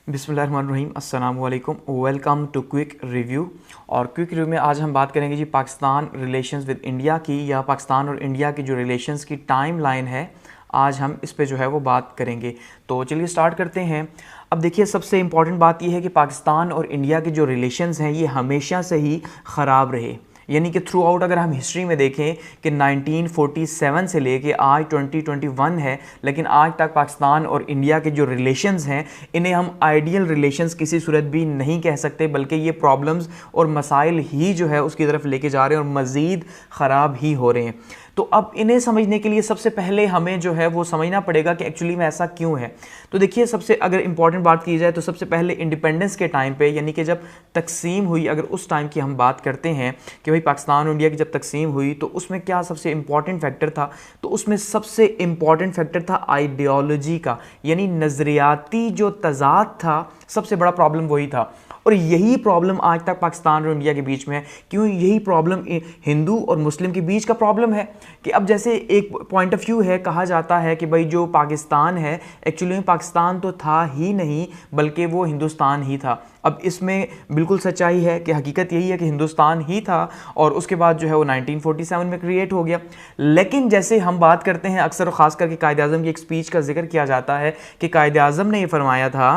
बिस्मिल्लाहिर्रहमानिर्रहीम, अस्सलाम वालेकुम, वेलकम टू क्विक रिव्यू। और क्विक रिव्यू में आज हम बात करेंगे जी पाकिस्तान रिलेशंस विद इंडिया की, या पाकिस्तान और इंडिया की जो रिलेशंस की टाइम लाइन है, आज हम इस पे जो है वो बात करेंगे। तो चलिए स्टार्ट करते हैं। अब देखिए, सबसे इम्पॉर्टेंट बात यह है कि पाकिस्तान और इंडिया के जो रिलेशंस हैं ये हमेशा से ही ख़राब रहे। यानी कि थ्रू आउट अगर हम हिस्ट्री में देखें कि 1947 से लेके आज 2021 है, लेकिन आज तक पाकिस्तान और इंडिया के जो रिलेशंस हैं इन्हें हम आइडियल रिलेशंस किसी सूरत भी नहीं कह सकते, बल्कि ये प्रॉब्लम्स और मसाइल ही जो है उसकी तरफ लेके जा रहे हैं और मज़ीद ख़राब ही हो रहे हैं। तो अब इन्हें समझने के लिए सबसे पहले हमें जो है वो समझना पड़ेगा कि एक्चुअली में ऐसा क्यों है। तो देखिए, सबसे अगर इंपॉर्टेंट बात की जाए तो सबसे पहले इंडिपेंडेंस के टाइम पे, यानी कि जब तकसीम हुई, अगर उस टाइम की हम बात करते हैं कि भाई पाकिस्तान और इंडिया की जब तकसीम हुई तो उसमें क्या सबसे इंपॉर्टेंट फैक्टर था, तो उसमें सबसे इंपॉर्टेंट फैक्टर था आइडियोलॉजी का, यानी नज़रियाती जो तज़ाद था, सबसे बड़ा प्रॉब्लम वही था। और यही प्रॉब्लम आज तक पाकिस्तान और इंडिया के बीच में है। क्यों? यही प्रॉब्लम हिंदू और मुस्लिम के बीच का प्रॉब्लम है कि अब जैसे एक पॉइंट ऑफ व्यू है, कहा जाता है कि भाई जो पाकिस्तान है एक्चुअली में पाकिस्तान तो था ही नहीं, बल्कि वो हिंदुस्तान ही था। अब इसमें बिल्कुल सच्चाई है कि हकीकत यही है कि हिंदुस्तान ही था और उसके बाद जो है वो 1947 में क्रिएट हो गया। लेकिन जैसे हम बात करते हैं अक्सर ख़ास करके कायदे आज़म की एक स्पीच का जिक्र किया जाता है कि कायदे आज़म ने ये फरमाया था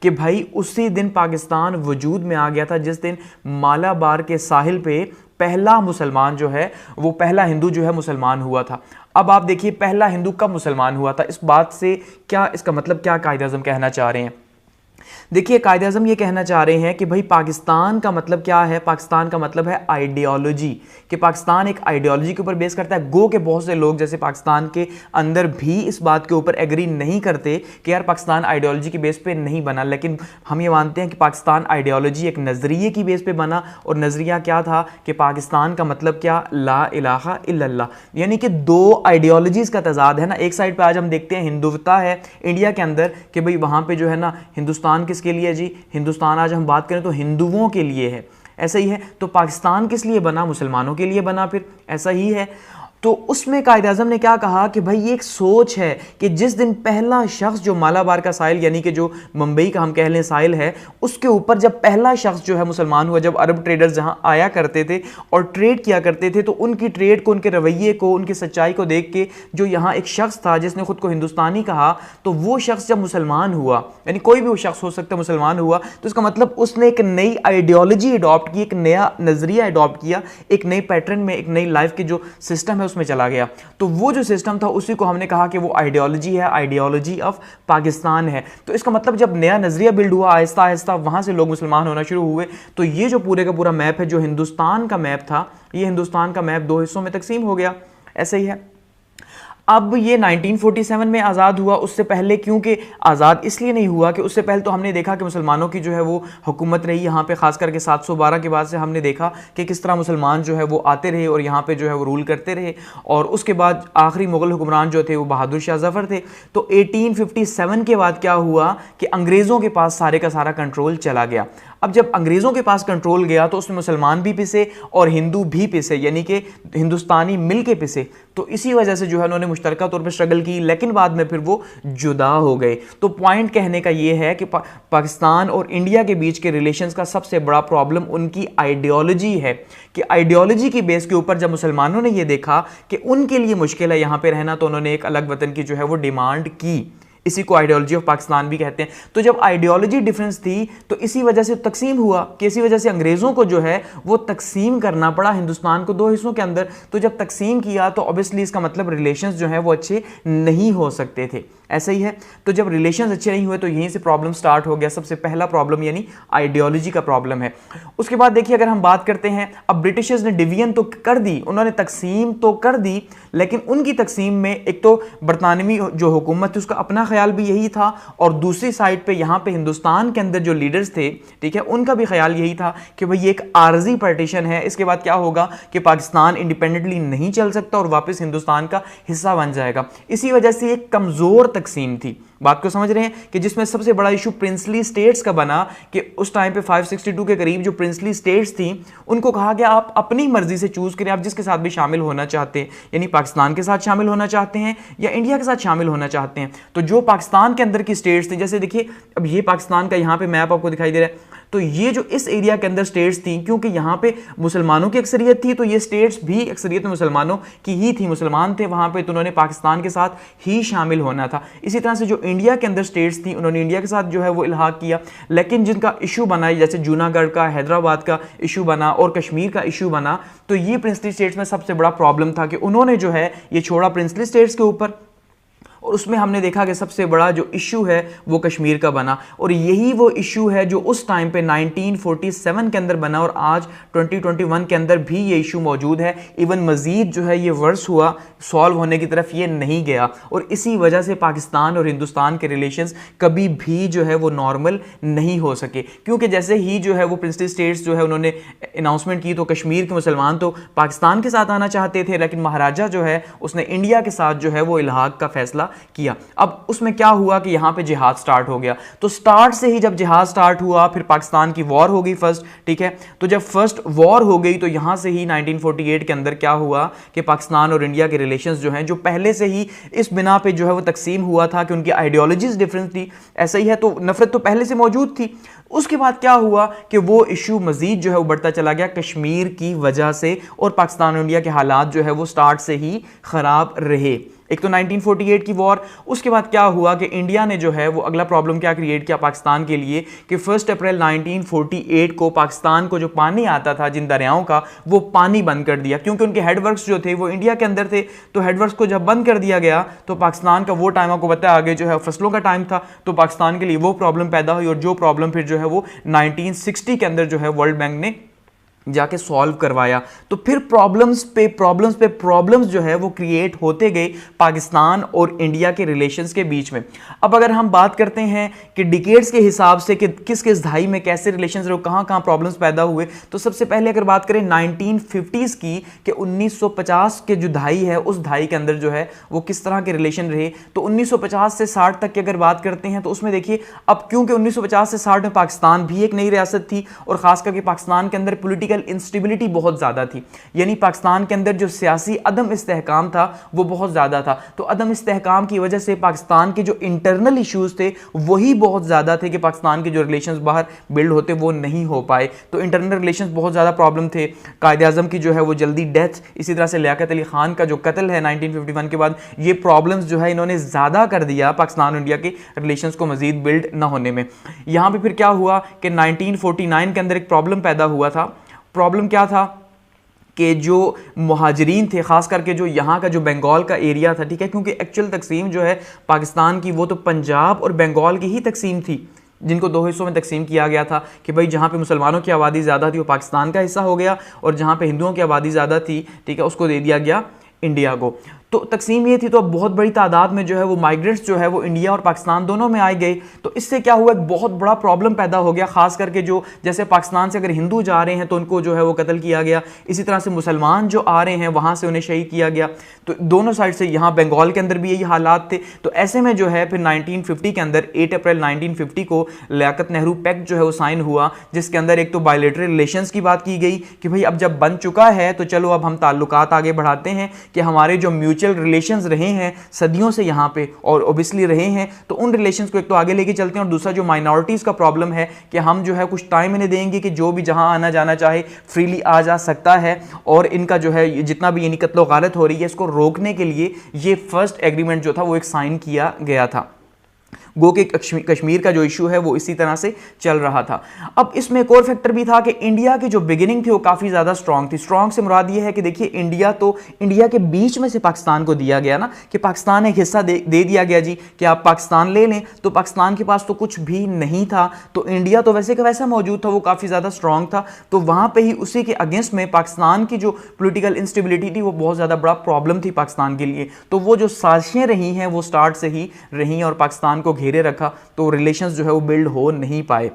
कि भाई उसी दिन पाकिस्तान वजूद में आ गया था जिस दिन मालाबार के साहिल पे पहला मुसलमान जो है वो पहला हिंदू जो है मुसलमान हुआ था। अब आप देखिए, पहला हिंदू कब मुसलमान हुआ था, इस बात से क्या, इसका मतलब क्या कायदे आज़म कहना चाह रहे हैं। देखिए, कायदे आज़म ये कहना चाह रहे हैं कि भाई पाकिस्तान का मतलब क्या है, पाकिस्तान का मतलब है आइडियोलॉजी, कि पाकिस्तान एक आइडियोलॉजी के ऊपर बेस करता है। गो के बहुत से लोग जैसे पाकिस्तान के अंदर भी इस बात के ऊपर एग्री नहीं करते कि यार पाकिस्तान आइडियोलॉजी की बेस पे नहीं बना, लेकिन हम ये मानते हैं कि पाकिस्तान आइडियोलॉजी एक नज़रिए की बेस पे बना। और नज़रिया क्या था कि पाकिस्तान का मतलब क्या, ला इलाहा इल्लल्लाह, यानी कि दो आइडियोलॉजीज़ का तजाद है ना। एक साइड पर आज हम देखते हैं हिंदुत्वता है इंडिया के अंदर कि भाई वहाँ पर जो है ना हिंदुस्तान किसके लिए जी, हिंदुस्तान आज हम बात करें तो हिंदुओं के लिए है, ऐसा ही है। तो पाकिस्तान किस लिए बना, मुसलमानों के लिए बना, फिर ऐसा ही है। तो उसमें कायदे आज़म ने क्या कहा कि भाई ये एक सोच है कि जिस दिन पहला शख्स जो मालाबार का साहिल, यानी कि जो मुंबई का हम कह लें साहिल है, उसके ऊपर जब पहला शख्स जो है मुसलमान हुआ, जब अरब ट्रेडर्स जहाँ आया करते थे और ट्रेड किया करते थे, तो उनकी ट्रेड को, उनके रवैये को, उनकी सच्चाई को देख के जो यहाँ एक शख्स था जिसने खुद को हिंदुस्तानी कहा, तो वो शख्स जब मुसलमान हुआ, यानी कोई भी वो शख्स हो सकता है मुसलमान हुआ, तो इसका मतलब उसने एक नई आइडियोलॉजी अडॉप्ट की, एक नया नज़रिया अडॉप्ट किया, एक नए पैटर्न में, एक नई लाइफ की जो सिस्टम है उसमें चला गया। तो वो जो सिस्टम था उसी को हमने कहा कि वो आइडियोलॉजी है, आइडियोलॉजी ऑफ पाकिस्तान है। तो इसका मतलब जब नया नजरिया बिल्ड हुआ, आहिस्ता आहिस्ता वहां से लोग मुसलमान होना शुरू हुए, तो ये जो पूरे का पूरा मैप है, जो हिंदुस्तान का मैप था, ये हिंदुस्तान का मैप दो हिस्सों में तकसीम हो गया। ऐसे ही है। अब ये 1947 में आज़ाद हुआ, उससे पहले क्योंकि आज़ाद इसलिए नहीं हुआ कि उससे पहले तो हमने देखा कि मुसलमानों की जो है वो हुकूमत रही यहाँ पे, ख़ास करके 712 के बाद से हमने देखा कि किस तरह मुसलमान जो है वो आते रहे और यहाँ पे जो है वो रूल करते रहे। और उसके बाद आखिरी मुग़ल हुक्मरान जो थे वो बहादुर शाह ज़फ़र थे। तो 1857 के बाद क्या हुआ कि अंग्रेज़ों के पास सारे का सारा कंट्रोल चला गया। अब जब अंग्रेज़ों के पास कंट्रोल गया तो उसमें मुसलमान भी पिसे और हिंदू भी पिसे, यानी कि हिंदुस्तानी मिल के पिसे। तो इसी वजह से जो है उन्होंने मुश्तरका तौर पर स्ट्रगल की, लेकिन बाद में फिर वो जुदा हो गए। तो पॉइंट कहने का ये है कि पाकिस्तान और इंडिया के बीच के रिलेशंस का सबसे बड़ा प्रॉब्लम उनकी आइडियोलॉजी है, कि आइडियोलॉजी की बेस के ऊपर जब मुसलमानों ने ये देखा कि उनके लिए मुश्किल है यहाँ पे रहना, तो उन्होंने एक अलग वतन की जो है वो डिमांड की। इसी को आइडियोलॉजी ऑफ पाकिस्तान भी कहते हैं। तो जब आइडियोलॉजी डिफरेंस थी तो इसी वजह से तकसीम हुआ, कि इसी वजह से अंग्रेज़ों को जो है वो तकसीम करना पड़ा हिंदुस्तान को दो हिस्सों के अंदर। तो जब तकसीम किया तो ऑब्वियसली इसका मतलब रिलेशंस जो है वो अच्छे नहीं हो सकते थे। ऐसा ही है। तो जब रिलेशंस अच्छे नहीं हुए तो यहीं से प्रॉब्लम स्टार्ट हो गया। सबसे पहला प्रॉब्लम यानी आइडियोलॉजी का प्रॉब्लम है। उसके बाद देखिए, अगर हम बात करते हैं, अब ब्रिटिशर्स ने डिवीजन तो कर दी, उन्होंने तकसीम तो कर दी, लेकिन उनकी तकसीम में एक तो बरतानवी जो हुकूमत थी उसका अपना ख्याल भी यही था, और दूसरी साइड पे यहाँ पे हिंदुस्तान के अंदर जो लीडर्स थे, ठीक है, उनका भी ख्याल यही था कि भाई ये एक आर्जी पार्टीशन है, इसके बाद क्या होगा कि पाकिस्तान इंडिपेंडेंटली नहीं चल सकता और वापस हिंदुस्तान का हिस्सा बन जाएगा। इसी वजह से एक कमज़ोर तकसीम थी। बात को समझ रहे हैं कि जिसमें सबसे बड़ा इशू प्रिंसली स्टेट्स का बना कि उस टाइम पे 562 के करीब जो प्रिंसली स्टेट्स थी उनको कहा गया आप अपनी मर्जी से चूज करें, आप जिसके साथ भी शामिल होना चाहते हैं, यानी पाकिस्तान के साथ शामिल होना चाहते हैं या इंडिया के साथ शामिल होना चाहते हैं। तो जो पाकिस्तान के अंदर की स्टेट्स थी, जैसे देखिए अब ये पाकिस्तान का यहां पे मैप आपको दिखाई दे रहा है, तो ये जो इस एरिया के अंदर स्टेट्स थी, क्योंकि यहां पे मुसलमानों की अक्सरियत थी तो ये स्टेट्स भी अक्सरियत में मुसलमानों की ही थी, मुसलमान थे वहां पे, तो उन्होंने पाकिस्तान के साथ ही शामिल होना था। इसी तरह से जो इंडिया के अंदर स्टेट्स थी उन्होंने इंडिया के साथ जो है वो इल्हाक किया, लेकिन जिनका इशू बना जैसे जूनागढ़ का, हैदराबाद का इशू बना और कश्मीर का इशू बना, तो ये प्रिंसली स्टेट्स में सबसे बड़ा प्रॉब्लम था कि उन्होंने जो है ये छोड़ा प्रिंसली स्टेट्स के ऊपर, और उसमें हमने देखा कि सबसे बड़ा जो इशू है वो कश्मीर का बना, और यही वो इशू है जो उस टाइम पे 1947 के अंदर बना और आज 2021 के अंदर भी ये इशू मौजूद है। इवन मजीद जो है ये वर्स हुआ, सॉल्व होने की तरफ ये नहीं गया, और इसी वजह से पाकिस्तान और हिंदुस्तान के रिलेशंस कभी भी जो है वो नॉर्मल नहीं हो सके, क्योंकि जैसे ही जो है वो प्रिंसली स्टेट्स जो है उन्होंने अनाउंसमेंट की तो कश्मीर के मुसलमान तो पाकिस्तान के साथ आना चाहते थे, लेकिन महाराजा जो है उसने इंडिया के साथ जो है वो इल्हाक का फैसला किया। अब उसमें क्या हुआ कि यहां पे जिहाद स्टार्ट हो गया, तो स्टार्ट से ही जब जिहाद स्टार्ट हुआ फिर पाकिस्तान की वॉर हो गई फर्स्ट, ठीक है, तो जब फर्स्ट वॉर हो गई तो यहां से ही 1948 के अंदर क्या हुआ कि पाकिस्तान और इंडिया के रिलेशंस जो हैं, जो पहले से ही इस बिना पे जो है वो तकसीम हुआ था कि उनकी आइडियोलॉजीज डिफरेंट थी, ऐसा ही है, तो नफरत तो पहले से मौजूद थी। उसके बाद क्या हुआ कि वो इशू मजीद जो है वो बढ़ता चला गया कश्मीर की वजह से, और पाकिस्तान और इंडिया के हालात जो है वो स्टार्ट से ही खराब रहे। एक तो 1948 की वॉर, उसके बाद क्या हुआ कि इंडिया ने जो है वो अगला प्रॉब्लम क्या क्रिएट किया पाकिस्तान के लिए कि 1 अप्रैल 1948 को पाकिस्तान को जो पानी आता था जिन दरियाओं का वो पानी बंद कर दिया, क्योंकि उनके हेडवर्क्स जो थे वो इंडिया के अंदर थे, तो हेडवर्क्स को जब बंद कर दिया गया तो पाकिस्तान का वो टाइम आपको पता है आगे जो है फसलों का टाइम था, तो पाकिस्तान के लिए वो प्रॉब्लम पैदा हुई, और जो प्रॉब्लम फिर जो है वो 1960 के अंदर जो है वर्ल्ड बैंक ने जाके सॉल्व करवाया। तो फिर प्रॉब्लम्स पे प्रॉब्लम्स जो है वो क्रिएट होते गए पाकिस्तान और इंडिया के रिलेशंस के बीच में। अब अगर हम बात करते हैं कि डिकेड्स के हिसाब से कि किस किस दहाई में कैसे रिलेशंस रहे, कहाँ प्रॉब्लम्स पैदा हुए, तो सबसे पहले अगर बात करें 1950s की कि 1950 के जो दहाई है उस दहाई के अंदर जो है वो किस तरह के रिलेशन रहे, तो 1950 से 60 तक की अगर बात करते हैं तो उसमें देखिए अब क्योंकि 1950 से 60 में पाकिस्तान भी एक नई रियासत थी और खास करके पाकिस्तान के अंदर पॉलिटिकल इंस्टेबिलिटी बहुत ज्यादा थी, यानी पाकिस्तान के अंदर जो सियासी अदम इस्तेहकाम था वो बहुत ज्यादा था, तो अदम इस्तेहकाम की वजह से पाकिस्तान के जो इंटरनल इश्यूज थे वही बहुत ज्यादा थे कि पाकिस्तान के जो रिलेशंस बाहर बिल्ड होते वो नहीं हो पाए, तो इंटरनल रिलेशंस बहुत ज्यादा प्रॉब्लम थे। कायद-ए-आज़म की जो है वो जल्दी डेथ, इसी तरह से लियाकत अली खान का जो कत्ल है 1951 के बाद, ये प्रॉब्लम्स जो है इन्होंने ज्यादा कर दिया पाकिस्तान और इंडिया के रिलेशंस को मजीद बिल्ड ना होने में। यहां पे फिर क्या हुआ कि 1949 के अंदर एक प्रॉब्लम पैदा हुआ था। प्रॉब्लम क्या था कि जो मुहाजिरीन थे, खास करके जो यहाँ का जो बंगाल का एरिया था, ठीक है, क्योंकि एक्चुअल तकसीम जो है पाकिस्तान की वो तो पंजाब और बंगाल की ही तकसीम थी, जिनको दो हिस्सों में तकसीम किया गया था कि भाई जहाँ पे मुसलमानों की आबादी ज़्यादा थी वो पाकिस्तान का हिस्सा हो गया, और जहाँ पे हिंदुओं की आबादी ज़्यादा थी, ठीक है, उसको दे दिया गया इंडिया को। तो तकसीम ये थी, तो अब बहुत बड़ी तादाद में जो है वो माइग्रेंट्स जो है वो इंडिया और पाकिस्तान दोनों में आए गए, तो इससे क्या हुआ, एक बहुत बड़ा प्रॉब्लम पैदा हो गया, खास करके जो जैसे पाकिस्तान से अगर हिंदू जा रहे हैं तो उनको जो है वो कत्ल किया गया, इसी तरह से मुसलमान जो आ रहे हैं वहाँ से उन्हें शहीद किया गया, तो दोनों साइड से, यहाँ बंगाल के अंदर भी यही हालात थे। तो ऐसे में जो है फिर 1950 के अंदर 8 अप्रैल 1950 को लियाकत नेहरू पैक्ट जो है वो साइन हुआ, जिसके अंदर एक तो बायलैटरल रिलेशंस की बात की गई कि भाई अब जब बन चुका है तो चलो अब हम ताल्लुकात आगे बढ़ाते हैं कि हमारे जो म्यूचुअल रिलेशंस रहे हैं सदियों से यहाँ पे और ओबियसली रहे हैं, तो उन रिलेशंस को एक तो आगे लेके चलते हैं, और दूसरा जो माइनॉरिटीज़ का प्रॉब्लम है कि हम जो है कुछ टाइम इन्हें देंगे कि जो भी जहाँ आना जाना चाहे फ्रीली आ जा सकता है, और इनका जो है जितना भी यानी कत्लो गारत हो रही है इसको रोकने के लिए ये फर्स्ट एग्रीमेंट जो था वो एक साइन किया गया था। गो के कश्मीर का जो इशू है वो इसी तरह से चल रहा था। अब इसमें एक और फैक्टर भी था कि इंडिया की जो बिगिनिंग थी वो काफ़ी ज़्यादा स्ट्रांग थी। स्ट्रांग से मुराद ये है कि देखिए इंडिया के बीच में से पाकिस्तान को दिया गया ना, कि पाकिस्तान एक हिस्सा दे दिया गया जी कि आप पाकिस्तान ले लें, तो पाकिस्तान के पास तो कुछ भी नहीं था, तो इंडिया तो वैसे का वैसा मौजूद था, वो काफ़ी ज़्यादा स्ट्रांग था, तो वहाँ पर ही उसी के अगेंस्ट में पाकिस्तान की जो पोलिटिकल इंस्टेबिलिटी थी वो बहुत ज़्यादा बड़ा प्रॉब्लम थी पाकिस्तान के लिए। तो वो जो साजिशें रही हैं वो स्टार्ट से ही रही और पाकिस्तान को घेरे रखा, तो रिलेशंस जो है वो बिल्ड हो नहीं पाए।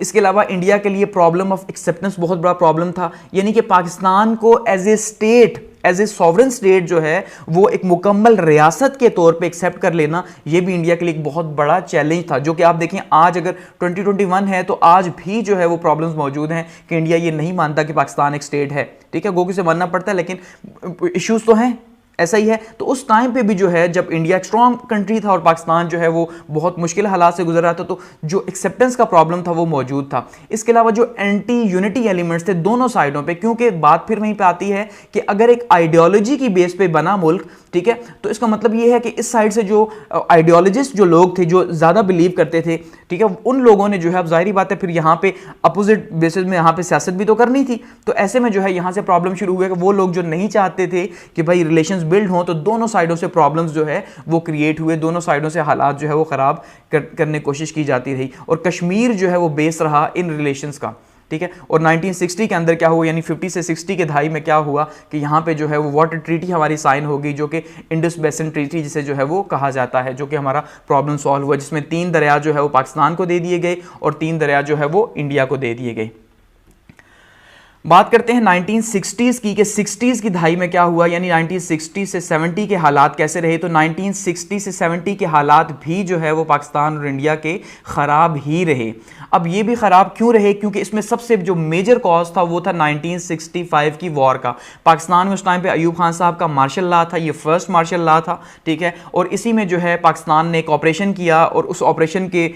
इसके अलावा इंडिया के लिए प्रॉब्लम ऑफ एक्सेप्टेंस बहुत बड़ा प्रॉब्लम था, यानी कि पाकिस्तान को as a state as a sovereign state जो है वो एक मुकम्मल रियासत के तौर पे एक्सेप्ट कर लेना, ये भी इंडिया के लिए एक बहुत बड़ा चैलेंज था, जो कि आप देखें आज अगर 2021 है तो आज भी जो है वो प्रॉब्लम्स मौजूद हैं कि इंडिया ये नहीं मानता कि पाकिस्तान एक स्टेट है। ठीक है, गोगी से मानना पड़ता है, लेकिन इश्यूज तो हैं, ऐसा ही है। तो उस टाइम पे भी जो है जब इंडिया एक स्ट्रॉन्ग कंट्री था और पाकिस्तान जो है वो बहुत मुश्किल हालात से गुजर रहा था, तो जो एक्सेप्टेंस का प्रॉब्लम था वो मौजूद था। इसके अलावा जो एंटी यूनिटी एलिमेंट्स थे दोनों साइडों पे, क्योंकि बात फिर वहीं पे आती है कि अगर एक आइडियोलॉजी की बेस पे बना मुल्क, ठीक है, तो इसका मतलब ये है कि इस साइड से जो आइडियोलॉजिस्ट जो लोग थे जो ज़्यादा बिलीव करते थे, ठीक है, उन लोगों ने जो है, अब जाहिर बात है फिर यहाँ पे अपोजिट बेसिस में यहाँ पे सियासत भी तो करनी थी, तो ऐसे में जो है यहाँ से प्रॉब्लम शुरू हुआ कि वो लोग जो नहीं चाहते थे कि भाई रिलेशंस बिल्ड हों, तो दोनों साइडों से प्रॉब्लम्स जो है वो क्रिएट हुए, दोनों साइडों से हालात जो है वो ख़राब करने की कोशिश की जाती रही, और कश्मीर जो है वो बेस रहा इन रिलेशंस का। ठीक है, और 1960 के अंदर क्या हुआ, यानी 50 से 60 के दहाई में क्या हुआ कि यहाँ पे जो है वो वाटर ट्रीटी हमारी साइन हो गई, जो कि इंडस बेसिन ट्रीटी जिसे जो है वो कहा जाता है, जो कि हमारा प्रॉब्लम सॉल्व हुआ, जिसमें 3 दरिया जो है वो पाकिस्तान को दे दिए गए और 3 दरिया जो है वो इंडिया को दे दिए गए। बात करते हैं 1960s की, कि 60s की दहाई में क्या हुआ, यानी 1960 से 70 के हालात कैसे रहे। तो 1960 से 70 के हालात भी जो है वो पाकिस्तान और इंडिया के ख़राब ही रहे। अब ये भी ख़राब क्यों रहे, क्योंकि इसमें सबसे जो मेजर कॉज था वो था 1965 की वॉर का। पाकिस्तान में उस टाइम पे अयूब खान साहब का मार्शल लॉ था, ये फर्स्ट मार्शल लॉ था, ठीक है, और इसी में जो है पाकिस्तान ने एक ऑपरेशन किया और उस ऑपरेशन के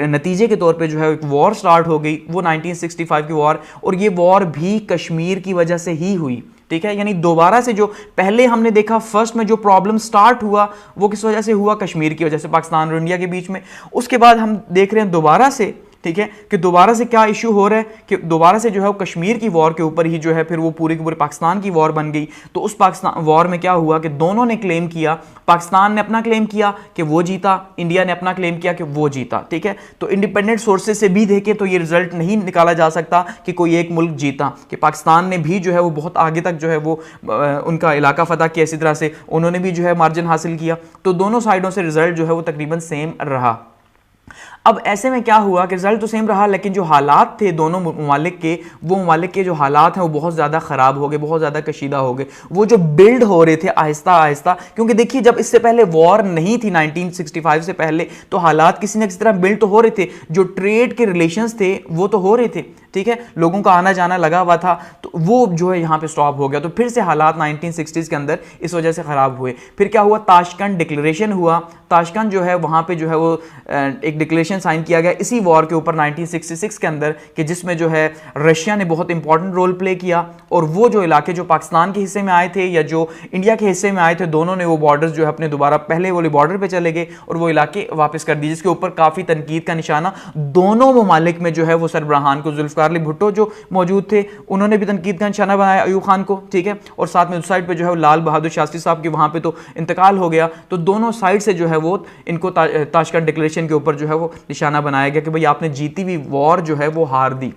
नतीजे के तौर पे जो है एक वॉर स्टार्ट हो गई, वो 1965 की वॉर, और ये वॉर भी कश्मीर की वजह से ही हुई। ठीक है, यानी दोबारा से जो पहले हमने देखा फर्स्ट में जो प्रॉब्लम स्टार्ट हुआ वो किस वजह से हुआ, कश्मीर की वजह से, पाकिस्तान और इंडिया के बीच में। उसके बाद हम देख रहे हैं दोबारा से, ठीक है, कि दोबारा से क्या इशू हो रहा है कि दोबारा से जो है वो कश्मीर की वॉर के ऊपर ही जो है फिर वो पूरी की पूरी पाकिस्तान की वॉर बन गई। तो उस पाकिस्तान वॉर में क्या हुआ कि दोनों ने क्लेम किया, पाकिस्तान ने अपना क्लेम किया कि वो जीता, इंडिया ने अपना क्लेम किया कि वो जीता। ठीक है, तो इंडिपेंडेंट सोर्सेज से भी देखे तो ये रिजल्ट नहीं निकाला जा सकता कि कोई एक मुल्क जीता, कि पाकिस्तान ने भी जो है वो बहुत आगे तक जो है वो उनका इलाका फतह किया, इसी तरह से उन्होंने भी जो है मार्जिन हासिल किया, तो दोनों साइडों से रिजल्ट जो है वो तकरीबन सेम रहा। अब ऐसे में क्या हुआ कि रिजल्ट तो सेम रहा, लेकिन जो हालात थे दोनों ममालिक के, वो ममालिक के जो हालात हैं वो बहुत ज़्यादा ख़राब हो गए, बहुत ज़्यादा कशीदा हो गए, वो जो बिल्ड हो रहे थे आहिस्ता आहिस्ता। क्योंकि देखिए जब इससे पहले वॉर नहीं थी 1965 से पहले, तो हालात किसी न किसी तरह बिल्ड तो हो रहे थे, जो ट्रेड के रिलेशंस थे वो तो हो रहे थे, ठीक है, लोगों का आना जाना लगा हुआ था, तो वो जो है यहाँ पे स्टॉप हो गया। तो फिर से हालात 1960s के अंदर इस वजह से ख़राब हुए। फिर क्या हुआ, ताशकंद डिक्लेरेशन हुआ, ताशकंद जो है वहाँ पे जो है वो एक डिक्लेरेशन साइन किया गया इसी वॉर के ऊपर 1966 के अंदर, कि जिसमें जो है रशिया ने बहुत इंपॉर्टेंट रोल प्ले किया, और वो जो इलाके जो पाकिस्तान के हिस्से में आए थे या जो इंडिया के हिस्से में आए थे, दोनों ने वो बॉर्डर्स जो है अपने दोबारा पहले वाले बॉर्डर पे चले गए और वो इलाके वापस कर दिए, जिसके ऊपर काफ़ी तनकीद का निशाना दोनों ममालिक में जो है वो सरबराहान को, जुल्फ़िकार अली भुट्टो जो मौजूद थे उन्होंने भी तनकीद का निशाना बनाया अयूब खान को, ठीक है, और साथ में उस साइड पे जो है लाल बहादुर शास्त्री साहब के वहाँ पे तो इंतकाल हो गया। तो दोनों साइड से जो है वो इनको ताशकंद डिक्लेरेशन के ऊपर जो है वो निशाना बनाया गया कि भाई आपने जीती हुई वॉर जो है वो हार दी।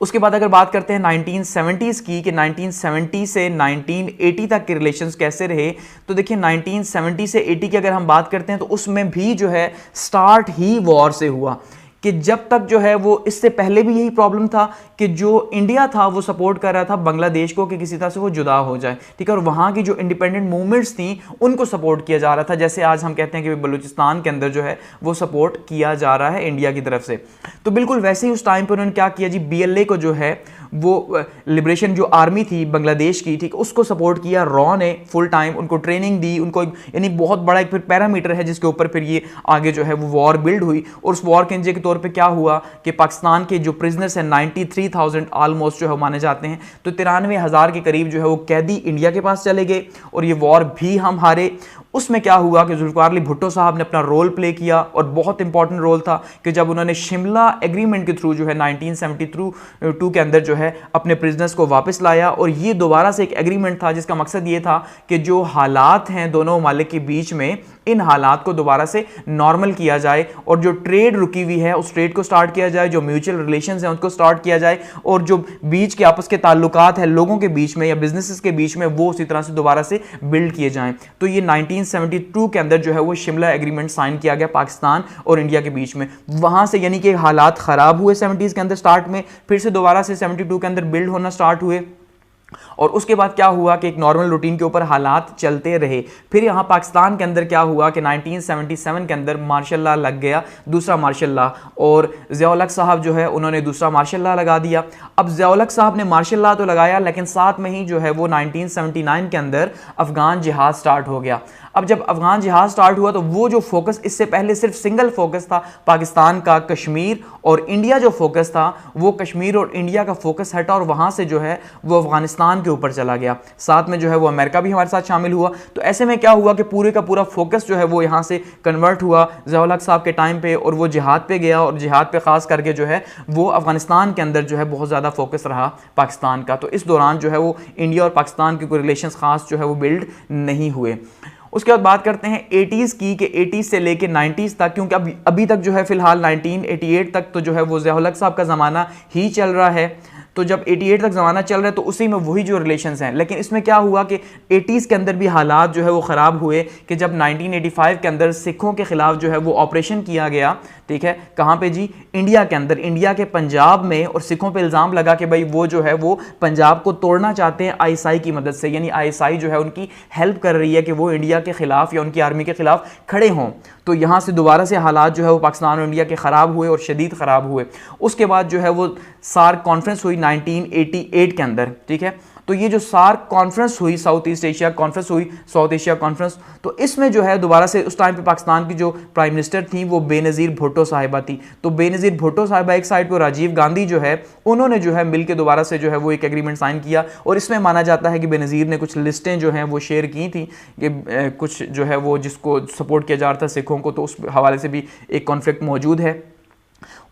उसके बाद अगर बात करते हैं 1970s की, कि 1970 से 1980 तक के रिलेशंस कैसे रहे, तो देखिए 1970 से 80 की अगर हम बात करते हैं तो उसमें भी जो है स्टार्ट ही वॉर से हुआ, कि जब तक जो है वो, इससे पहले भी यही प्रॉब्लम था कि जो इंडिया था वो सपोर्ट कर रहा था बांग्लादेश को कि किसी तरह से वो जुदा हो जाए, ठीक है, और वहाँ की जो इंडिपेंडेंट मूवमेंट्स थी उनको सपोर्ट किया जा रहा था, जैसे आज हम कहते हैं कि बलूचिस्तान के अंदर जो है वो सपोर्ट किया जा रहा है इंडिया की तरफ से। तो बिल्कुल वैसे ही उस टाइम पर उन्होंने क्या किया जी, BLA को जो है वो लिबरेशन जो आर्मी थी बांग्लादेश की, ठीक, उसको सपोर्ट किया रॉ ने फुल टाइम, उनको ट्रेनिंग दी, उनको यानी बहुत बड़ा एक फिर पैरामीटर है जिसके ऊपर फिर ये आगे जो है वो वॉर बिल्ड हुई। और उस वॉर के नतीजे के तौर पे क्या हुआ कि पाकिस्तान के जो प्रिजनर्स हैं 93,000 ऑलमोस्ट जो है माने जाते हैं, तो 93,000 के करीब जो है वो कैदी इंडिया के पास चले गए और ये वॉर भी हम हारे। उसमें क्या हुआ कि जुल्फ़िकार अली भुट्टो साहब ने अपना रोल प्ले किया और बहुत इंपॉर्टेंट रोल था कि जब उन्होंने शिमला एग्रीमेंट के थ्रू जो है 1972 के अंदर जो है अपने प्रिजनर्स को वापस लाया, और ये दोबारा से एक एग्रीमेंट था जिसका मकसद ये था कि जो हालात हैं दोनों ममालिक के बीच में, इन हालात को दोबारा से नॉर्मल किया जाए और जो ट्रेड रुकी हुई है उस ट्रेड को स्टार्ट किया जाए, जो म्यूचुअल रिलेशंस हैं उनको स्टार्ट किया जाए, और जो बीच के आपस के ताल्लुकात हैं लोगों के बीच में या बिजनेसेस के बीच में वो उसी तरह से दोबारा से बिल्ड किए जाएं। तो ये 1972 के अंदर जो है वो शिमला एग्रीमेंट साइन किया गया पाकिस्तान और इंडिया के बीच में। वहां से यानी कि हालात खराब हुए 70s के अंदर स्टार्ट में, फिर से दोबारा से 72 के अंदर बिल्ड होना स्टार्ट हुए। और उसके बाद क्या हुआ कि एक नॉर्मल रूटीन के ऊपर हालात चलते रहे। फिर यहाँ पाकिस्तान के अंदर क्या हुआ कि 1977 के अंदर मार्शल लॉ लग गया, दूसरा मार्शल लॉ, और ज़िया-उल हक साहब जो है उन्होंने दूसरा मार्शल लॉ लगा दिया। अब ज़िया-उल हक साहब ने मार्शल लॉ तो लगाया, लेकिन साथ में ही जो है वो 1979 के अंदर अफगान जिहाद स्टार्ट हो गया। अब जब अफगान जिहाद स्टार्ट हुआ तो वो जो फोकस इससे पहले सिर्फ सिंगल फोकस था पाकिस्तान का कश्मीर और इंडिया, जो फोकस था वो कश्मीर और इंडिया का फोकस हटा और वहां से जो है वो अफगानिस्तान के ऊपर चला गया। साथ में जो है वो अमेरिका भी हमारे साथ शामिल हुआ। तो ऐसे में क्या हुआ कि पूरे का पूरा फोकस जो है वो यहाँ से कन्वर्ट हुआ ज़िया-उल हक साहब के टाइम पे, और वो जिहाद पे गया, और जिहाद पे खास करके जो है वो अफगानिस्तान के अंदर जो है बहुत ज़्यादा फोकस रहा पाकिस्तान का। तो इस दौरान जो है वो इंडिया और पाकिस्तान के कोई रिलेशन खास जो है वो बिल्ड नहीं हुए। उसके बाद बात करते हैं 80s की, कि 80s से लेके 90s तक, क्योंकि अभी तक जो है फिलहाल 1988 तक तो जो है वो ज़िया-उल हक साहब का ज़माना ही चल रहा है। तो जब 88 तक ज़माना चल रहा है तो उसी में वही जो रिलेशंस हैं। लेकिन इसमें क्या हुआ कि 80s के अंदर भी हालात जो है वो ख़राब हुए कि जब 1985 के अंदर सिखों के ख़िलाफ़ जो है वो ऑपरेशन किया गया, ठीक है, कहाँ पे जी, इंडिया के अंदर, इंडिया के पंजाब में, और सिखों पे इल्ज़ाम लगा कि भाई वो जो है वो पंजाब को तोड़ना चाहते हैं आईएसआई की मदद से, यानी आईएसआई जो है उनकी हेल्प कर रही है कि वो इंडिया के ख़िलाफ़ या उनकी आर्मी के ख़िलाफ़ खड़े हों। तो यहाँ से दोबारा से हालात जो है वो पाकिस्तान और इंडिया के ख़राब हुए और शदीद ख़राब हुए। उसके बाद जो है वो सार्क कॉन्फ्रेंस हुई 1988 के अंदर, ठीक है। तो ये जो सार्क कॉन्फ्रेंस हुई, साउथ ईस्ट एशिया कॉन्फ्रेंस हुई, साउथ एशिया कॉन्फ्रेंस, तो इसमें जो है दोबारा से उस टाइम पे पाकिस्तान की जो प्राइम मिनिस्टर थी वो बेनज़ीर भुट्टो साहिबा थी। तो बेनज़ीर भुट्टो साहिबा एक साइड पर, राजीव गांधी जो है उन्होंने जो है मिल के दोबारा से जो है वो एक एग्रीमेंट साइन किया, और इसमें माना जाता है कि बेनज़ीर ने कुछ लिस्टें जो हैं वो शेयर की थी कि कुछ जो है वो जिसको सपोर्ट किया जा रहा था सिखों को, तो उस हवाले से भी एक कॉन्फ्लिक्ट मौजूद है।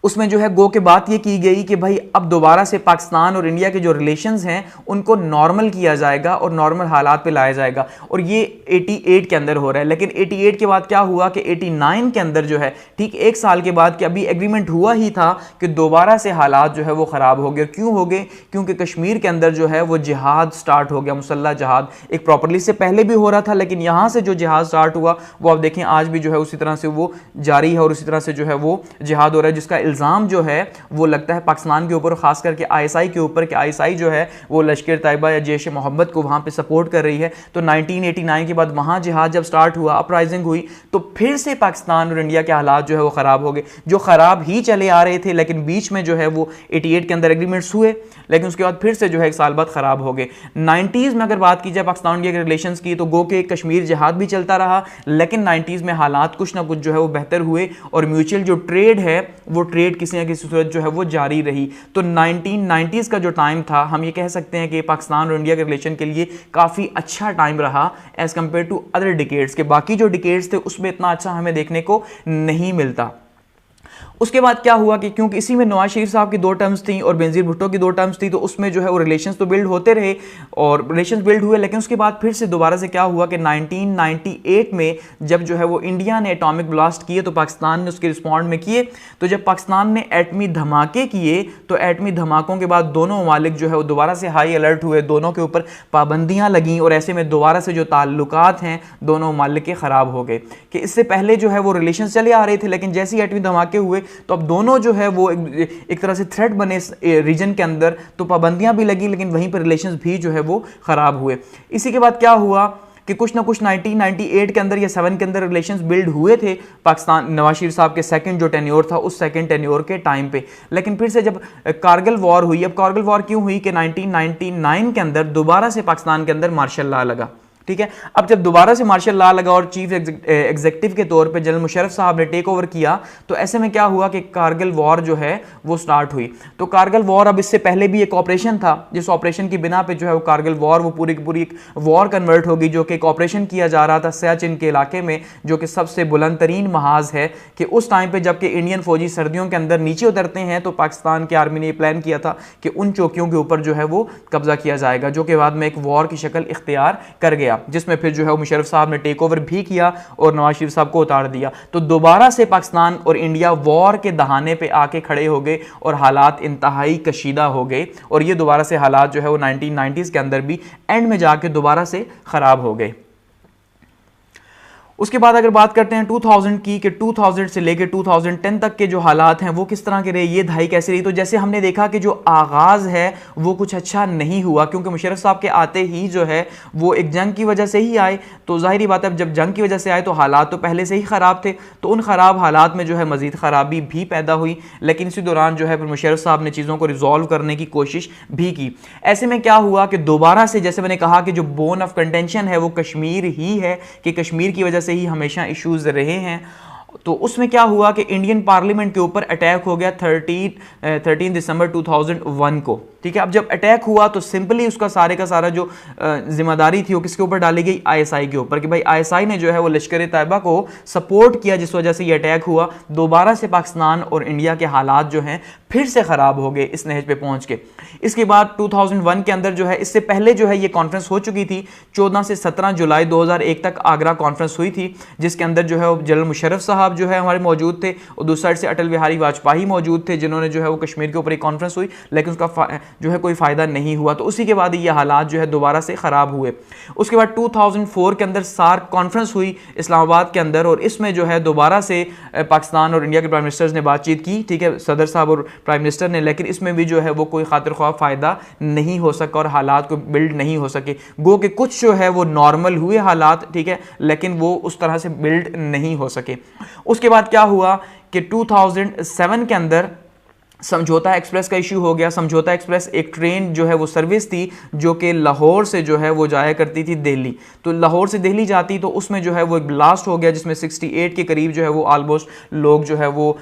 उसमें जो है गो के बात ये की गई कि भाई अब दोबारा से पाकिस्तान और इंडिया के जो रिलेशंस हैं उनको नॉर्मल किया जाएगा और नॉर्मल हालात पे लाया जाएगा, और ये 88 के अंदर हो रहा है। लेकिन 88 के बाद क्या हुआ कि 89 के अंदर जो है, ठीक एक साल के बाद, कि अभी एग्रीमेंट हुआ ही था कि दोबारा से हालात जो है वो ख़राब हो गए। क्यों हो गए? क्योंकि कश्मीर के अंदर जो है वो जिहाद स्टार्ट हो गया, मुसल्लह जिहाद। एक प्रॉपरली से पहले भी हो रहा था, लेकिन यहाँ से जो जिहाद स्टार्ट हुआ वो आप देखें आज भी जो है उसी तरह से वो जारी है, और उसी तरह से जो है वो जिहाद हो रहा है, जिसका इल्ज़ाम जो है वो लगता है पाकिस्तान के ऊपर, खास करके आईएसआई के ऊपर, कि आईएसआई जो है वो लश्कर तैयबा या जैश मोहब्बत को वहाँ पे सपोर्ट कर रही है। तो 1989 के बाद वहाँ जिहाद जब स्टार्ट हुआ, अपराइजिंग हुई, तो फिर से पाकिस्तान और इंडिया के हालात जो है वो ख़राब हो गए, जो ख़राब ही चले आ रहे थे। लेकिन बीच में जो है वो 88 के अंदर एग्रीमेंट्स हुए, लेकिन उसके बाद फिर से जो है एक साल बाद ख़राब हो गए। 90s में अगर बात की जाए पाकिस्तान इंडिया के रिलेशंस की, तो गो के कश्मीर जिहाद भी चलता रहा, लेकिन 90s में हालात कुछ ना कुछ जो है वो बेहतर हुए, और म्यूचुअल जो ट्रेड है वो ट्रेड किसी न किसी सूरत जो है वो जारी रही। तो 1990s का जो टाइम था, हम ये कह सकते हैं कि पाकिस्तान और इंडिया के रिलेशन के लिए काफ़ी अच्छा टाइम रहा as compared to other decades के। बाकी जो डिकेड्स थे उसमें इतना अच्छा हमें देखने को नहीं मिलता। उसके बाद क्या हुआ कि क्योंकि इसी में नवाज शरीफ साहब की 2 टर्म्स थी और बेनज़ीर भुट्टो की 2 टर्म्स थी, तो उसमें जो है वो रिलेशंस तो बिल्ड होते रहे और रिलेशंस बिल्ड हुए। लेकिन उसके बाद फिर से दोबारा से क्या हुआ कि 1998 में जब जो है वो इंडिया ने एटॉमिक ब्लास्ट किए तो पाकिस्तान ने उसके रिस्पॉन्ड में किए। तो जब पाकिस्तान ने एटमी धमाके किए तो एटमी धमाकों के बाद दोनों ममालिक जो है वो दोबारा से हाई अलर्ट हुए, दोनों के ऊपर पाबंदियाँ लगीं, और ऐसे में दोबारा से जो ताल्लुकात हैं दोनों ममालिक के ख़राब हो गए। कि इससे पहले जो है वो रिलेशन चले आ रहे थे, लेकिन जैसे ही एटमी धमाके हुए तो अब दोनों जो है वो एक तरह से थ्रेट बने रीजन के अंदर, तो पाबंदियां भी लगी, लेकिन वहीं पर रिलेशंस भी जो है वो खराब हुए। इसी के बाद क्या हुआ कि कुछ ना कुछ 1998 के अंदर या 7 के अंदर रिलेशंस बिल्ड हुए थे पाकिस्तान नवाज शरीफ साहब के सेकंड जो टेन्योर था उस सेकंड टेन्योर के टाइम पे। लेकिन फिर से जब कारगिल वॉर हुई, अब कारगिल वॉर क्यों हुई कि 1999 के अंदर दोबारा से पाकिस्तान के अंदर मार्शल लॉ लगा, ठीक है। अब जब दोबारा से मार्शल लॉ लगा और चीफ एग्जीक्यूटिव के तौर पे जनरल मुशर्रफ साहब ने टेक ओवर किया, तो ऐसे में क्या हुआ कि कारगिल वॉर जो है वो स्टार्ट हुई। तो कारगिल वॉर, अब इससे पहले भी एक ऑपरेशन था, जिस ऑपरेशन की बिना पे जो है वो कारगिल वॉर वो पूरी की पूरी एक वॉर कन्वर्ट होगी, जो कि एक ऑपरेशन किया जा रहा था सियाचिन के इलाके में, जो कि सबसे बुलंद तरीन महाज है। कि उस टाइम पर जबकि इंडियन फौजी सर्दियों के अंदर नीचे उतरते हैं, तो पाकिस्तान की आर्मी ने प्लान किया था कि उन चौकियों के ऊपर जो है वो कब्जा किया जाएगा, जो कि बाद में एक वॉर की शक्ल इख्तियार कर गया, जिसमें फिर जो है मुशर्रफ साहब ने टेक ओवर भी किया और नवाज शरीफ साहब को उतार दिया। तो दोबारा से पाकिस्तान और इंडिया वॉर के दहाने पे आके खड़े हो गए और हालात इंतहाई कशीदा हो गए, और ये दोबारा से हालात जो है वो 1990s के अंदर भी एंड में जाके दोबारा से खराब हो गए। उसके बाद अगर बात करते हैं 2000 की कि 2000 से लेकर 2010 तक के जो हालात हैं वो किस तरह के रहे, ये दहाई कैसी रही, तो जैसे हमने देखा कि जो आगाज़ है वो कुछ अच्छा नहीं हुआ, क्योंकि मुशर्रफ साहब के आते ही जो है वो एक जंग की वजह से ही आए। तो जाहिर बात है जब जंग की वजह से आए तो हालात तो पहले से ही ख़राब थे, तो उन ख़राब हालात में जो है मज़ीद ख़राबी भी पैदा हुई। लेकिन इसी दौरान जो है फिर मुशर्रफ साहब ने चीज़ों को रिजॉल्व करने की कोशिश भी की। ऐसे में क्या हुआ कि दोबारा से, जैसे मैंने कहा कि जो बोन ऑफ कंटेंशन है वो कश्मीर ही है, कि कश्मीर की वजह से ही हमेशा इश्यूज रहे हैं। तो उसमें क्या हुआ कि इंडियन पार्लियामेंट के ऊपर अटैक हो गया 13 दिसंबर 2001 को। ठीक है, अब जब अटैक हुआ तो सिंपली उसका सारे का सारा जो जिम्मेदारी थी वो किसके ऊपर डाली गई, आईएसआई के ऊपर, कि भाई आईएसआई ने जो है वो लश्कर तैयबा को सपोर्ट किया, जिस वजह से ये अटैक हुआ। दोबारा से पाकिस्तान और इंडिया के हालात जो हैं फिर से ख़राब हो गए इस नहज पे पहुंच के। इसके बाद 2001 के अंदर जो है, इससे पहले जो है ये कॉन्फ्रेंस हो चुकी थी, 14 से 17 जुलाई 2001 तक आगरा कॉन्फ्रेंस हुई थी, जिसके अंदर जो है जनरल मुशर्रफ साहब जो है हमारे मौजूद थे, और दूसरी साइड से अटल बिहारी वाजपेयी मौजूद थे, जिन्होंने जो है वो कश्मीर के ऊपर एक कॉन्फ्रेंस हुई, लेकिन उसका जो है कोई फ़ायदा नहीं हुआ। तो उसी के बाद ये हालात जो है दोबारा से ख़राब हुए। उसके बाद 2004 के अंदर सार्क कॉन्फ्रेंस हुई इस्लामाबाद के अंदर, और इसमें जो है दोबारा से पाकिस्तान और इंडिया के प्राइम मिनिस्टर्स ने बातचीत की, ठीक है, सदर साहब और प्राइम मिनिस्टर ने, लेकिन इसमें भी जो है वो कोई खातिर ख्वाह फ़ायदा नहीं हो सका और हालात को बिल्ड नहीं हो सके। गो के कुछ जो है वो नॉर्मल हुए हालात, ठीक है, लेकिन वो उस तरह से बिल्ड नहीं हो सके। उसके बाद क्या हुआ कि 2007 के अंदर समझौता एक्सप्रेस का इशू हो गया। समझौता एक्सप्रेस एक ट्रेन जो है वो सर्विस थी जो कि लाहौर से जो है वो जाया करती थी दिल्ली, तो लाहौर से दिल्ली जाती, तो उसमें जो है वो एक ब्लास्ट हो गया जिसमें 68 के करीब जो है वो ऑलमोस्ट लोग जो है वो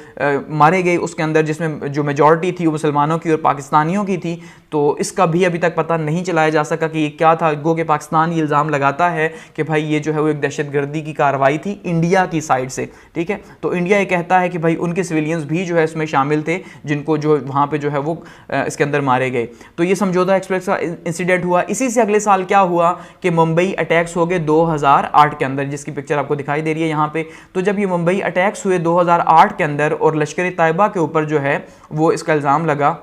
मारे गए उसके अंदर, जिसमें जो मेजॉरिटी थी वो मुसलमानों की और पाकिस्तानियों की थी। तो इसका भी अभी तक पता नहीं चलाया जा सका कि ये क्या था। गो के पाकिस्तान ये इल्ज़ाम लगाता है कि भाई ये जो है वो एक दहशतगर्दी की कार्रवाई थी इंडिया की साइड से, ठीक है। तो इंडिया ये कहता है कि भाई उनके सिविलियंस भी जो है इसमें शामिल थे, जिनको जो वहाँ पे जो है वो इसके अंदर मारे गए। तो ये समझौता एक्सप्रेस का इंसिडेंट हुआ। इसी से अगले साल क्या हुआ कि मुंबई अटैक्स हो गए 2008 के अंदर, जिसकी पिक्चर आपको दिखाई दे रही है यहाँ पे। तो जब ये मुंबई अटैक्स हुए 2008 के अंदर और लश्कर तैयबा के ऊपर जो है वो इसका इल्ज़ाम लगा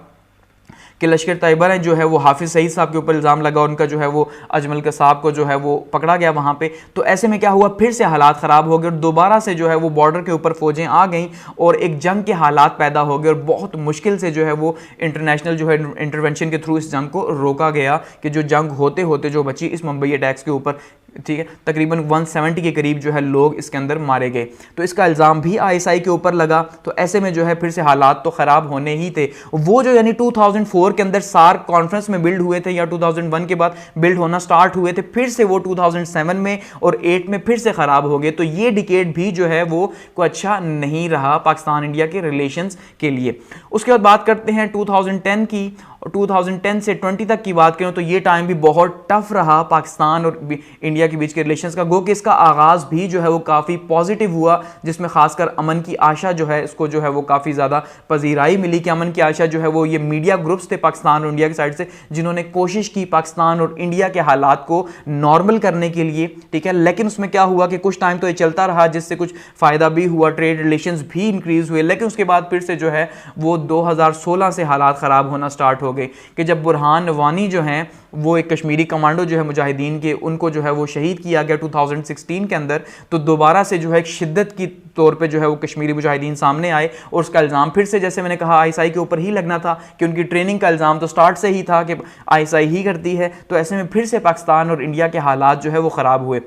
कि लश्कर तैयबा ने जो है वो हाफिज़ सईद साहब के ऊपर इल्ज़ाम लगा, उनका जो है वो अजमल कसाब को जो है वो पकड़ा गया वहाँ पे। तो ऐसे में क्या हुआ, फिर से हालात ख़राब हो गए और दोबारा से जो है वो बॉर्डर के ऊपर फ़ौजें आ गईं और एक जंग के हालात पैदा हो गए और बहुत मुश्किल से जो है वो इंटरनेशनल जो है इंटरवेंशन के थ्रू इस जंग को रोका गया, कि जो जंग होते होते जो बची इस मुंबई अटैक्स के ऊपर, ठीक है, तकरीबन 170 के करीब जो है लोग इसके अंदर मारे गए। तो इसका इल्ज़ाम भी आईएसआई के ऊपर लगा। तो ऐसे में जो है फिर से हालात तो ख़राब होने ही थे। वो जो यानी 2004 के अंदर सार्क कॉन्फ्रेंस में बिल्ड हुए थे या 2001 के बाद बिल्ड होना स्टार्ट हुए थे, फिर से वो 2007 में और 8 में फिर से ख़राब हो गए। तो ये डिकेड भी जो है वो कोई अच्छा नहीं रहा पाकिस्तान इंडिया के रिलेशंस के लिए। उसके बाद बात करते हैं 2010 की, और 2010 से 20 तक की बात करें तो ये टाइम भी बहुत टफ रहा पाकिस्तान और इंडिया के बीच के रिलेशंस का। गो कि इसका आगाज़ भी जो है वो काफ़ी पॉजिटिव हुआ, जिसमें खासकर अमन की आशा जो है इसको जो है वो काफ़ी ज़्यादा पजीराई मिली, कि अमन की आशा जो है वो ये मीडिया ग्रुप्स थे पाकिस्तान और इंडिया की साइड से, जिन्होंने कोशिश की पाकिस्तान और इंडिया के हालात को नॉर्मल करने के लिए, ठीक है। लेकिन उसमें क्या हुआ कि कुछ टाइम तो ये चलता रहा, जिससे कुछ फ़ायदा भी हुआ, ट्रेड रिलेशंस भी इंक्रीज़ हुए, लेकिन उसके बाद फिर से जो है वो 2016 से हालात ख़राब होना स्टार्ट हो गए, कि जब बुरहान वानी जो हैं वो एक कश्मीरी कमांडो जो है मुजाहिदीन के, उनको जो है वो शहीद किया गया 2016 के अंदर। तो दोबारा से जो है एक शिद्दत की तौर पे जो है वो कश्मीरी मुजाहिदीन सामने आए और उसका इल्ज़ाम फिर से, जैसे मैंने कहा, आईएसआई के ऊपर ही लगना था, कि उनकी ट्रेनिंग का इल्ज़ाम तो स्टार्ट से ही था कि आईएसआई ही करती है। तो ऐसे में फिर से पाकिस्तान और इंडिया के हालात जो है वो ख़राब हुए।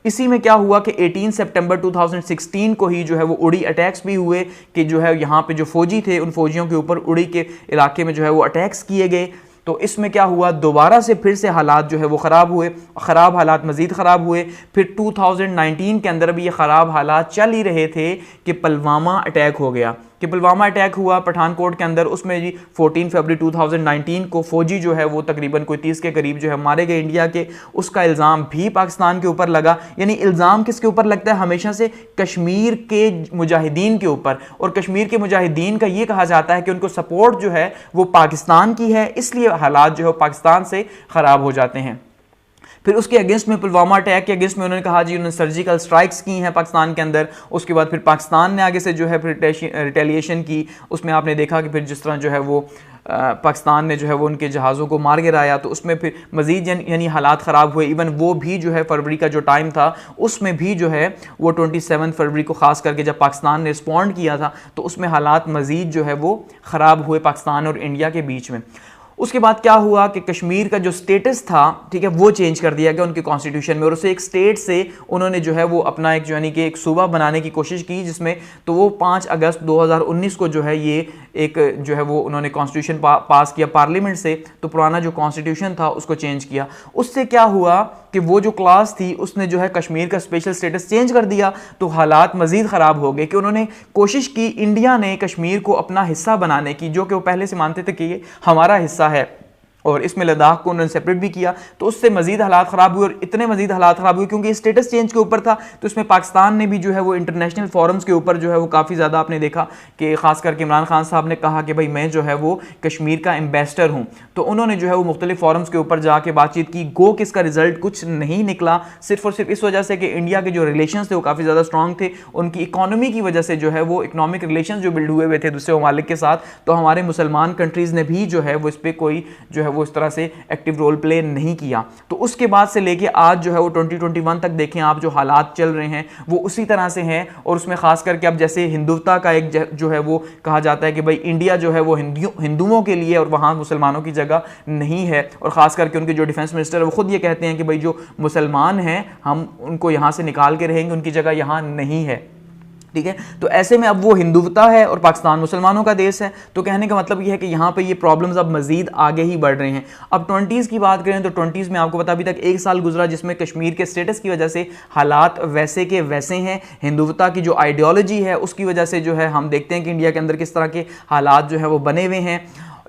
इसी में क्या हुआ कि 18 सितंबर 2016 को ही जो है वो उड़ी अटैक्स भी हुए, कि जो है यहाँ पे जो फौजी थे उन फौजियों के ऊपर उड़ी के इलाके में जो है वो अटैक्स किए गए। तो इसमें क्या हुआ, दोबारा से फिर से हालात जो है वो ख़राब हुए, ख़राब हालात मज़ीद ख़राब हुए। फिर 2019 के अंदर भी ये ख़राब हालात चल ही रहे थे कि पुलवामा अटैक हो गया, कि पुलवामा अटैक हुआ पठानकोट के अंदर। उसमें जी 14 फरवरी 2019 को फ़ौजी जो है वो तकरीबन कोई 30 के करीब जो है मारे गए इंडिया के। उसका इल्ज़ाम भी पाकिस्तान के ऊपर लगा। यानी इल्ज़ाम किसके ऊपर लगता है हमेशा से, कश्मीर के मुजाहिदीन के ऊपर। और कश्मीर के मुजाहिदीन का ये कहा जाता है कि उनको सपोर्ट जो है वो पाकिस्तान की है, इसलिए हालात जो है पाकिस्तान से ख़राब हो जाते हैं। फिर उसके अगेंस्ट में पुलवामा अटैक के अगेंस्ट में उन्होंने कहा जी उन्होंने सर्जिकल स्ट्राइक्स की हैं पाकिस्तान के अंदर। उसके बाद फिर पाकिस्तान ने आगे से जो है रिटेलिएशन की, उसमें आपने देखा कि फिर जिस तरह जो है वो पाकिस्तान ने जो है वो उनके जहाज़ों को मार गिराया, तो उसमें फिर मज़ीद यानी हालात ख़राब हुए। इवन वो भी जो है फरवरी का जो टाइम था उसमें भी जो है वो 27 फरवरी को ख़ास करके जब पाकिस्तान ने रिस्पॉन्ड किया था तो उसमें हालात मज़ीद जो है वो ख़राब हुए पाकिस्तान और इंडिया के बीच में। उसके बाद क्या हुआ कि कश्मीर का जो स्टेटस था, ठीक है, वो चेंज कर दिया गया उनके कॉन्स्टिट्यूशन में, और उसे एक स्टेट से उन्होंने जो है वो अपना एक जो यानी कि एक सूबा बनाने की कोशिश की, जिसमें तो वो 5 अगस्त 2019 को जो है ये एक जो है वो उन्होंने कॉन्स्टिट्यूशन पास किया पार्लियामेंट से। तो पुराना जो कॉन्स्टिट्यूशन था उसको चेंज किया। उससे क्या हुआ कि वो जो क्लास थी उसने जो है कश्मीर का स्पेशल स्टेटस चेंज कर दिया। तो हालात मज़ीद ख़राब हो गए कि उन्होंने कोशिश की इंडिया ने कश्मीर को अपना हिस्सा बनाने की, जो कि वो पहले से मानते थे कि ये हमारा हिस्सा है, और इसमें लद्दाख को उन्होंने सेपरेट भी किया। तो उससे मजीद हालात ख़राब हुए, और इतने मजीद हालात ख़राब हुए क्योंकि स्टेटस चेंज के ऊपर था। तो इसमें पाकिस्तान ने भी जो है वो इंटरनेशनल फोरम्स के ऊपर जो है वो काफ़ी ज़्यादा आपने देखा कि ख़ास करके इमरान खान साहब ने कहा कि भाई मैं जो है वो कश्मीर का एम्बेसडर हूँ। तो उन्होंने जो है वो मुख्तलिफ फोरम्स के ऊपर जाके बातचीत की। गो कि इसका रिजल्ट कुछ नहीं निकला, सिर्फ और सिर्फ इस वजह से कि इंडिया के जो रिलेशन थे वो काफ़ी ज़्यादा स्ट्रॉन्ग थे, उनकी इकॉनमी की वजह से जो है वो इकनॉमिक रिलेशन जो बिल्ड हुए थे दूसरे ममालिक के साथ। तो हमारे मुसलमान कंट्रीज़ ने भी जो है वो इस पर कोई जो है वो इस तरह से एक्टिव रोल प्ले नहीं किया। तो उसके बाद से लेके आज जो है वो 2021 तक देखें आप, जो हालात चल रहे हैं वो उसी तरह से हैं। और उसमें खास करके अब जैसे हिंदुत्व का एक जो है वो कहा जाता है कि भाई इंडिया जो है वो हिंदुओं के लिए और वहाँ मुसलमानों की जगह नहीं है। और ख़ास करके उनके जो डिफेंस मिनिस्टर है वो खुद ये कहते हैं कि भाई जो मुसलमान हैं हम उनको यहाँ से निकाल के रहेंगे, उनकी जगह यहाँ नहीं है, ठीक है। तो ऐसे में अब वो हिंदुत्व है और पाकिस्तान मुसलमानों का देश है। तो कहने का मतलब ये है कि यहाँ पे ये प्रॉब्लम्स अब मजीद आगे ही बढ़ रहे हैं। अब 20s की बात करें तो 20s में आपको पता अभी तक 1 साल गुजरा जिसमें कश्मीर के स्टेटस की वजह से हालात वैसे के वैसे हैं। हिंदुत्व की जो आइडियोलॉजी है उसकी वजह से जो है हम देखते हैं कि इंडिया के अंदर किस तरह के हालात जो है वो बने हुए हैं।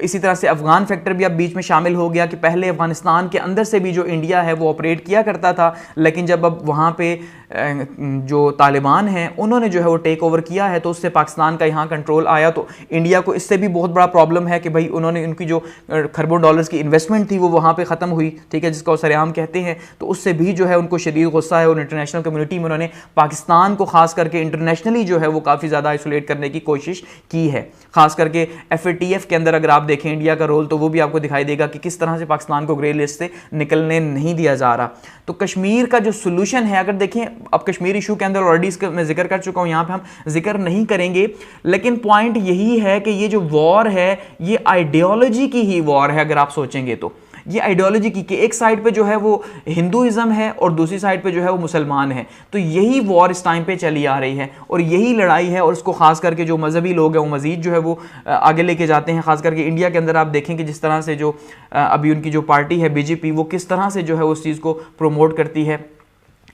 इसी तरह से अफगान फैक्टर भी अब बीच में शामिल हो गया कि पहले अफगानिस्तान के अंदर से भी जो इंडिया है वो ऑपरेट किया करता था, लेकिन जब अब वहाँ पे जो तालिबान हैं उन्होंने जो है वो टेक ओवर किया है तो उससे पाकिस्तान का यहाँ कंट्रोल आया। तो इंडिया को इससे भी बहुत बड़ा प्रॉब्लम है कि भाई उन्होंने उनकी जो खरबों डॉलर्स की इन्वेस्टमेंट थी वो वहाँ पे ख़त्म हुई, ठीक है, जिसको सरेआम कहते हैं। तो उससे भी जो है उनको शदीद गुस्सा है और इंटरनेशनल कम्युनिटी में उन्होंने पाकिस्तान को खास करके इंटरनेशनली जो है वो काफ़ी ज़्यादा आइसोलेट करने की कोशिश की है। खास करके FATF के अंदर अगर आप देखें इंडिया का रोल तो वो भी आपको दिखाई देगा कि किस तरह से पाकिस्तान को ग्रे लिस्ट से निकलने नहीं दिया जा रहा। तो कश्मीर का जो सोल्यूशन है, अगर देखें अब कश्मीर इशू के अंदर ऑलरेडी इसका मैं जिक्र कर चुका हूं, यहाँ पे हम जिक्र नहीं करेंगे, लेकिन पॉइंट यही है कि ये जो वॉर है ये आइडियोलॉजी की ही वॉर है। अगर आप सोचेंगे तो ये आइडियोलॉजी की कि एक साइड पे जो है वो हिंदुइज्म है और दूसरी साइड पे जो है वो मुसलमान है। तो यही वॉर इस टाइम पे चली आ रही है और यही लड़ाई है, और इसको खास करके जो मजहबी लोग हैं वो मजीद जो है वो आगे लेके जाते हैं। खास करके इंडिया के अंदर आप देखें कि जिस तरह से जो अभी उनकी जो पार्टी है BJP वो किस तरह से जो है उस चीज़ को प्रमोट करती है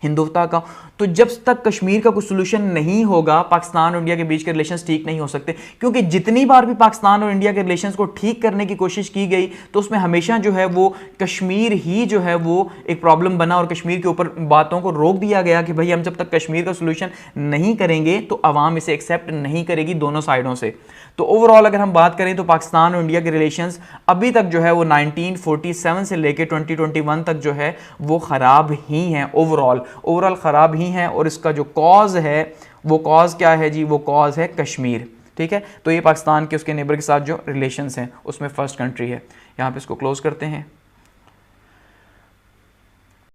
हिंदुत्व का। तो जब तक कश्मीर का कुछ सोल्यूशन नहीं होगा पाकिस्तान और इंडिया के बीच के रिलेशंस ठीक नहीं हो सकते, क्योंकि जितनी बार भी पाकिस्तान और इंडिया के रिलेशंस को ठीक करने की कोशिश की गई तो उसमें हमेशा जो है वो कश्मीर ही जो है वो एक प्रॉब्लम बना और कश्मीर के ऊपर बातों को रोक दिया गया कि भाई हम जब तक कश्मीर का सोल्यूशन नहीं करेंगे तो अवाम इसे एक्सेप्ट नहीं करेगी दोनों साइडों से। तो ओवरऑल अगर हम बात करें तो पाकिस्तान और इंडिया के रिलेशंस अभी तक जो है वो 1947 से लेकर 2021 तक जो है वो ख़राब ही हैं। ओवरऑल ख़राब ही हैं, और इसका जो कॉज है वो कॉज क्या है जी, वो कॉज है कश्मीर, ठीक है। तो ये पाकिस्तान के उसके नेबर के साथ जो रिलेशंस हैं उसमें फर्स्ट कंट्री है। यहाँ पे इसको क्लोज करते हैं।